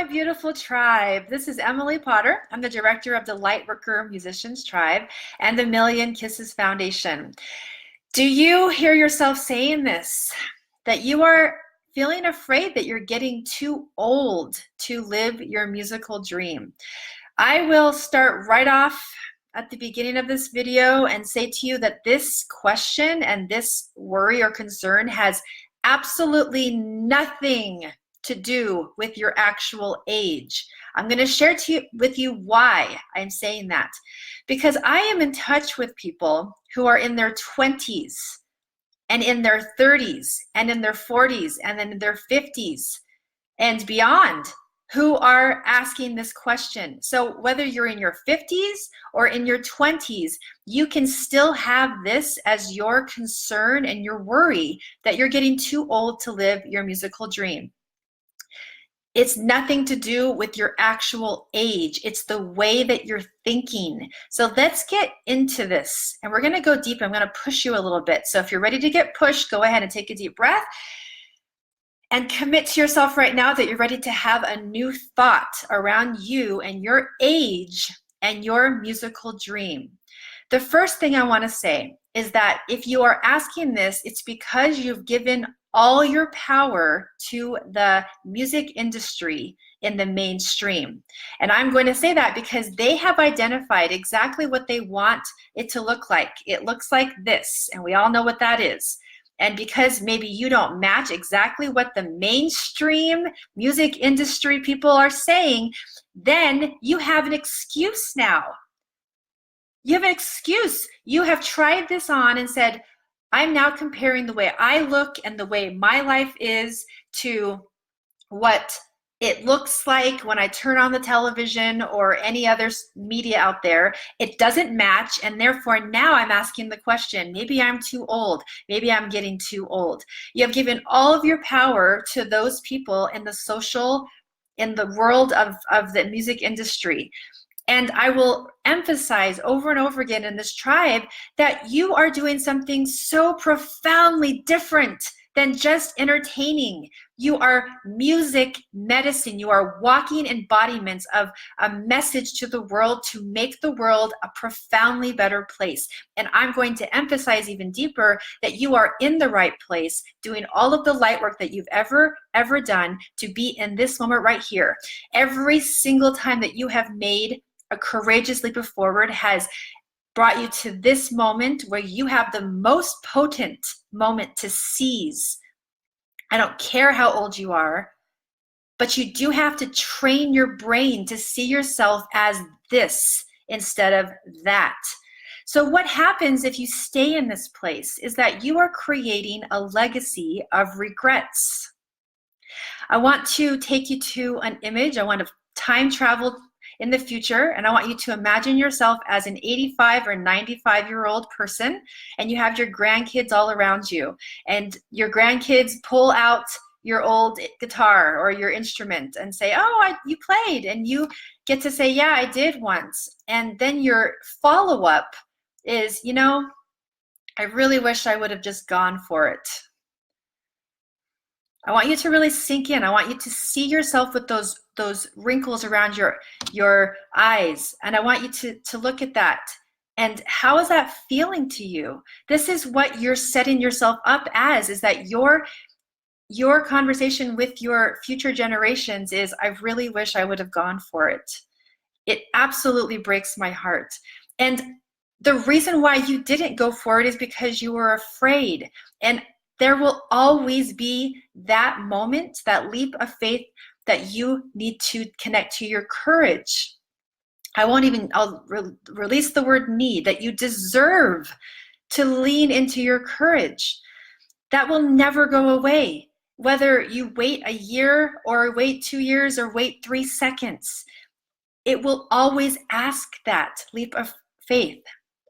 my beautiful tribe. This is Emily Potter. I'm the director of the Lightworker Musicians Tribe and the Million Kisses Foundation. Do you hear yourself saying this? That you are feeling afraid that you're getting too old to live your musical dream. I will start right off at the beginning of this video and say to you that this question and this worry or concern has absolutely nothing to do with your actual age. I'm going to share with you why I'm saying that. Because I am in touch with people who are in their 20s and in their 30s and in their 40s and in their 50s and beyond who are asking this question. So whether you're in your 50s or in your 20s, you can still have this as your concern and your worry that you're getting too old to live your musical dream. It's nothing to do with your actual age. It's the way that you're thinking. So let's get into this. And we're going to go deep. I'm going to push you a little bit. So if you're ready to get pushed, go ahead and take a deep breath and commit to yourself right now that you're ready to have a new thought around you and your age and your musical dream. The first thing I want to say is that if you are asking this, it's because you've given all your power to the music industry in the mainstream. And I'm going to say that because they have identified exactly what they want it to look like. It looks like this, and we all know what that is. And because maybe you don't match exactly what the mainstream music industry people are saying, then you have an excuse now. You have an excuse. You have tried this on and said, I'm now comparing the way I look and the way my life is to what it looks like when I turn on the television or any other media out there. It doesn't match, and therefore now I'm asking the question, maybe I'm too old, maybe I'm getting too old. You have given all of your power to those people in the world of the music industry. And I will emphasize over and over again in this tribe that you are doing something so profoundly different than just entertaining. You are music medicine. You are walking embodiments of a message to the world to make the world a profoundly better place. And I'm going to emphasize even deeper that you are in the right place, doing all of the light work that you've ever done to be in this moment right here. Every single time that you have made a courageous leap forward has brought you to this moment where you have the most potent moment to seize. I don't care how old you are, but you do have to train your brain to see yourself as this instead of that. So what happens if you stay in this place is that you are creating a legacy of regrets. I want to take you to an image. I want to time travel in the future, and I want you to imagine yourself as an 85 or 95-year-old person, and you have your grandkids all around you, and your grandkids pull out your old guitar or your instrument and say, oh, you played, and you get to say, yeah, I did once. And then your follow-up is, I really wish I would have just gone for it. I want you to really sink in. I want you to see yourself with those wrinkles around your eyes. And I want you to look at that. And how is that feeling to you? This is what you're setting yourself up as, is that your conversation with your future generations is, I really wish I would have gone for it. It absolutely breaks my heart. And the reason why you didn't go for it is because you were afraid. And there will always be that moment, that leap of faith that you need to connect to your courage. I'll release the word need, that you deserve to lean into your courage. That will never go away, whether you wait a year or wait 2 years or wait 3 seconds. It will always ask that leap of faith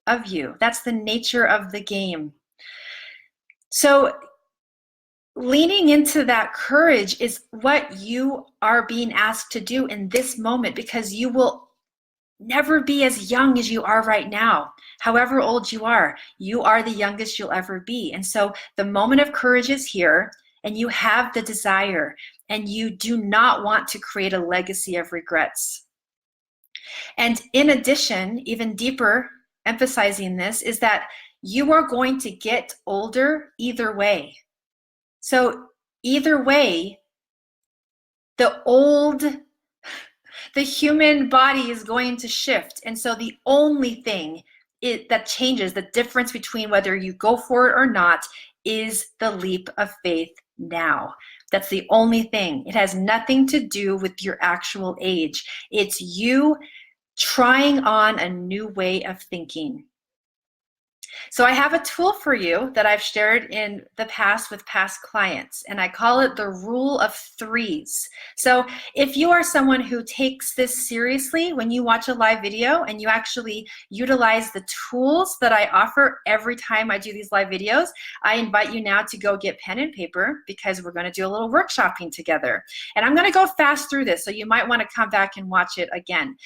of you. That's the nature of the game. So leaning into that courage is what you are being asked to do in this moment, because you will never be as young as you are right now. However old you are the youngest you'll ever be. And so the moment of courage is here, and you have the desire, and you do not want to create a legacy of regrets. And in addition, even deeper, emphasizing this, is that you are going to get older either way. So either way, the human body is going to shift. And so the only thing that changes, the difference between whether you go for it or not, is the leap of faith now. That's the only thing. It has nothing to do with your actual age. It's you trying on a new way of thinking. So I have a tool for you that I've shared in the past with past clients, and I call it the rule of threes. So if you are someone who takes this seriously when you watch a live video and you actually utilize the tools that I offer every time I do these live videos, I invite you now to go get pen and paper, because we're going to do a little workshopping together. And I'm going to go fast through this, so you might want to come back and watch it again.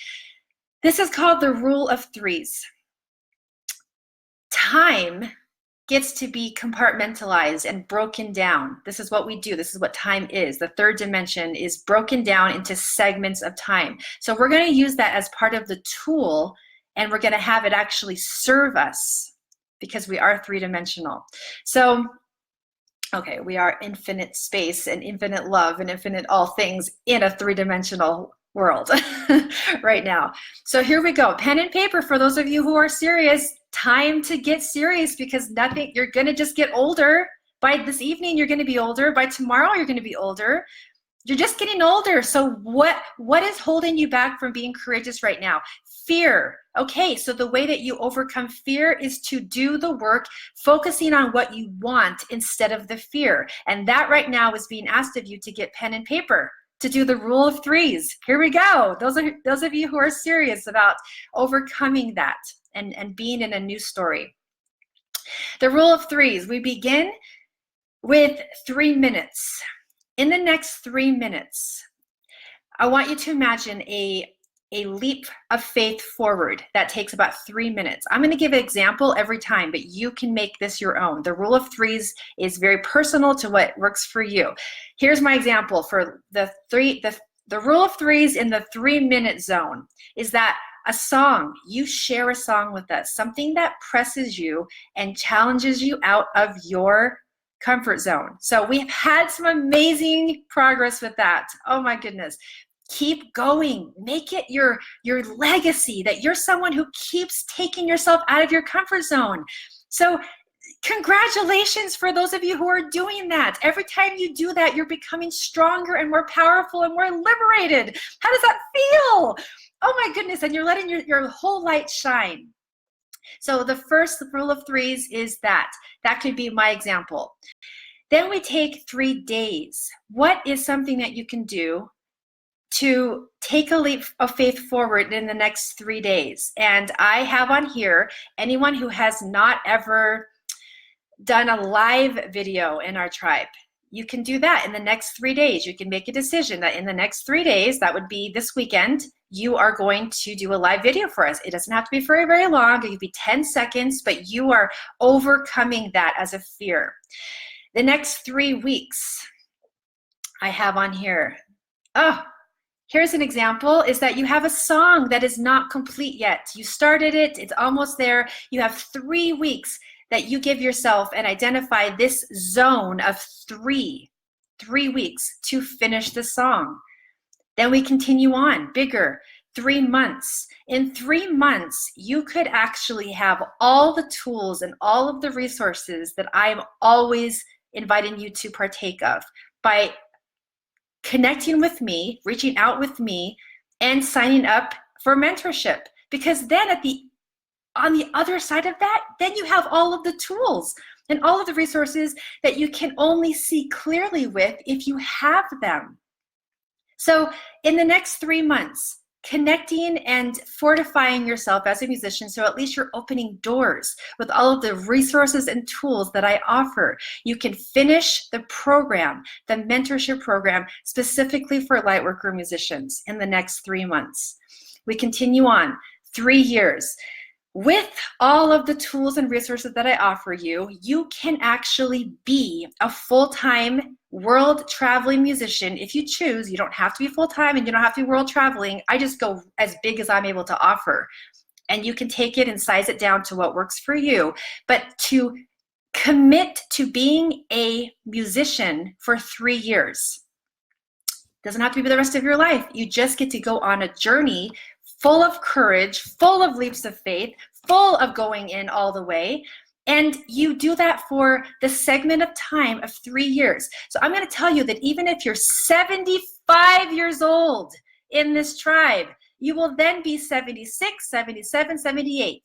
This is called the rule of threes. Time gets to be compartmentalized and broken down. This is what we do. This is what time is. The third dimension is broken down into segments of time. So we're going to use that as part of the tool, and we're going to have it actually serve us, because we are three-dimensional. So, okay, we are infinite space and infinite love and infinite all things in a three-dimensional world right now. So here we go. Pen and paper for those of you who are serious. Time to get serious, because you're going to just get older. By this evening, you're going to be older. By tomorrow, you're going to be older. You're just getting older. So what is holding you back from being courageous right now? Fear. Okay, so the way that you overcome fear is to do the work, focusing on what you want instead of the fear. And that right now is being asked of you to get pen and paper, to do the rule of threes. Here we go. Those of you who are serious about overcoming that and being in a new story. The rule of threes, we begin with 3 minutes. In the next 3 minutes, I want you to imagine a leap of faith forward that takes about 3 minutes. I'm going to give an example every time, but you can make this your own. The rule of threes is very personal to what works for you. Here's my example for the rule of threes in the 3-minute zone is that a song, you share a song with us, something that presses you and challenges you out of your comfort zone. So we've had some amazing progress with that. Oh my goodness. Keep going. Make it your legacy, that you're someone who keeps taking yourself out of your comfort zone. So congratulations for those of you who are doing that. Every time you do that, you're becoming stronger and more powerful and more liberated. How does that feel? Oh my goodness, and you're letting your whole light shine. So the first rule of threes is that could be my example. Then we take 3 days. What is something that you can do to take a leap of faith forward in the next 3 days? And I have on here anyone who has not ever done a live video in our tribe. You can do that in the next 3 days. You can make a decision that in the next 3 days, that would be this weekend, you are going to do a live video for us. It doesn't have to be very, very long. It could be 10 seconds, but you are overcoming that as a fear. The next 3 weeks, I have on here. Oh, here's an example, is that you have a song that is not complete yet. You started it, it's almost there. You have 3 weeks that you give yourself and identify this zone of 3 weeks to finish the song. Then we continue on, bigger, 3 months. In 3 months, you could actually have all the tools and all of the resources that I'm always inviting you to partake of by connecting with me, reaching out with me, and signing up for mentorship. Because then on the other side of that, then you have all of the tools and all of the resources that you can only see clearly with if you have them. So in the next 3 months, connecting and fortifying yourself as a musician, so at least you're opening doors with all of the resources and tools that I offer. You can finish the program, the mentorship program, specifically for Lightworker musicians in the next 3 months. We continue on, 3 years. With all of the tools and resources that I offer you, you can actually be a full-time world traveling musician. If you choose, you don't have to be full-time and you don't have to be world traveling. I just go as big as I'm able to offer. And you can take it and size it down to what works for you. But to commit to being a musician for 3 years. Doesn't have to be the rest of your life. You just get to go on a journey full of courage, full of leaps of faith, full of going in all the way. And you do that for the segment of time of 3 years. So I'm going to tell you that even if you're 75 years old in this tribe, you will then be 76, 77, 78.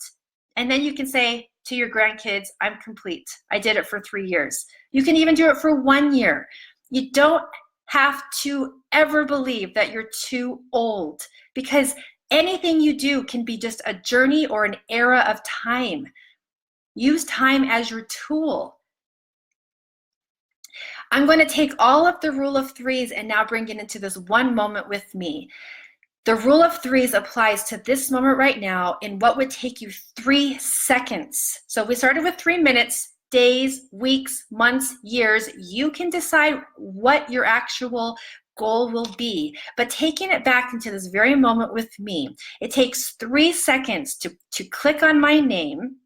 And then you can say to your grandkids, I'm complete. I did it for 3 years. You can even do it for 1 year. You don't have to ever believe that you're too old, because anything you do can be just a journey or an era of time. Use time as your tool. I'm going to take all of the rule of threes and now bring it into this one moment with me. The rule of threes applies to this moment right now in what would take you 3 seconds. So we started with 3 minutes, days, weeks, months, years. You can decide what your actual goal will be. But taking it back into this very moment with me, it takes 3 seconds to click on my name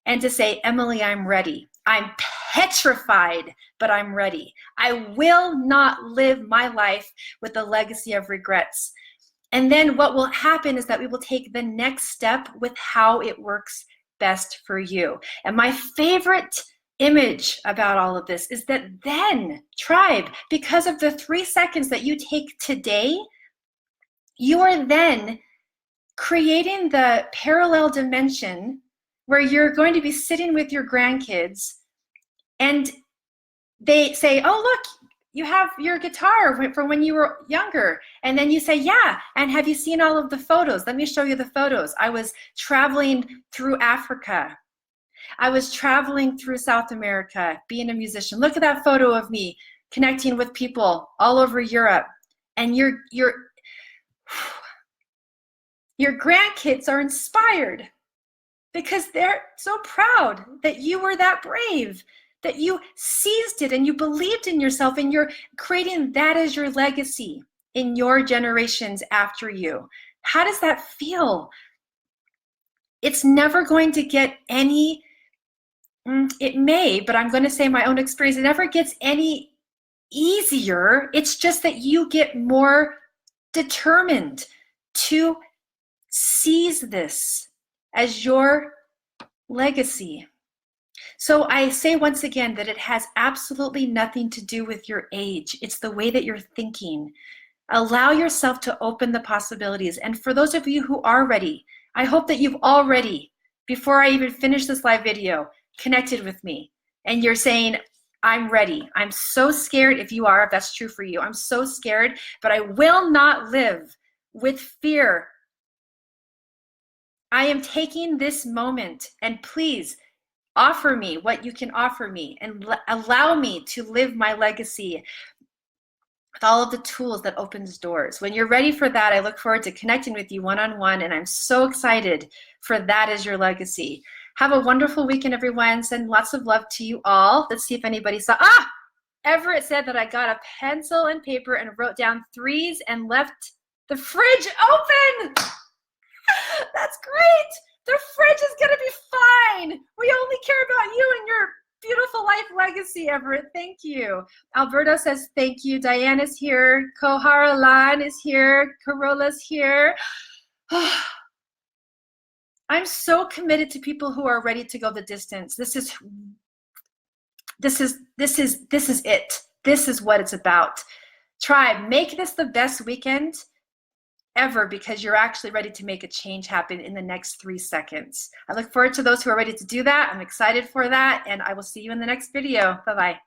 and to say, Emily, I'm ready. I'm petrified, but I'm ready. I will not live my life with a legacy of regrets. And then what will happen is that we will take the next step with how it works best for you. And my favorite image about all of this is that then, tribe, because of the 3 seconds that you take today, you are then creating the parallel dimension where you're going to be sitting with your grandkids and they say, oh, look, you have your guitar from when you were younger. And then you say, yeah, and have you seen all of the photos? Let me show you the photos. I was traveling through Africa. I was traveling through South America, being a musician. Look at that photo of me connecting with people all over Europe. And your grandkids are inspired because they're so proud that you were that brave, that you seized it and you believed in yourself, and you're creating that as your legacy in your generations after you. How does that feel? It's never going to get any, it may, but I'm going to say my own experience, it never gets any easier. It's just that you get more determined to seize this as your legacy. So I say once again that it has absolutely nothing to do with your age. It's the way that you're thinking. Allow yourself to open the possibilities. And for those of you who are ready, I hope that you've already, before I even finish this live video, connected with me. And you're saying, I'm ready. I'm so scared. If you are, if that's true for you, I'm so scared, but I will not live with fear. I am taking this moment, and please offer me what you can offer me and allow me to live my legacy with all of the tools that opens doors. When you're ready for that, I look forward to connecting with you one-on-one, and I'm so excited for that as your legacy. Have a wonderful weekend, everyone. Send lots of love to you all. Let's see if anybody saw. Everett said that I got a pencil and paper and wrote down threes and left the fridge open. That's great. The fridge is going to be fine. We only care about you and your beautiful life legacy, Everett. Thank you. Alberto says thank you. Diane is here. Kohara Lan is here. Corola's here. I'm so committed to people who are ready to go the distance. This is it. This is what it's about. Tribe, make this the best weekend ever, because you're actually ready to make a change happen in the next 3 seconds. I look forward to those who are ready to do that. I'm excited for that, and I will see you in the next video. Bye-bye.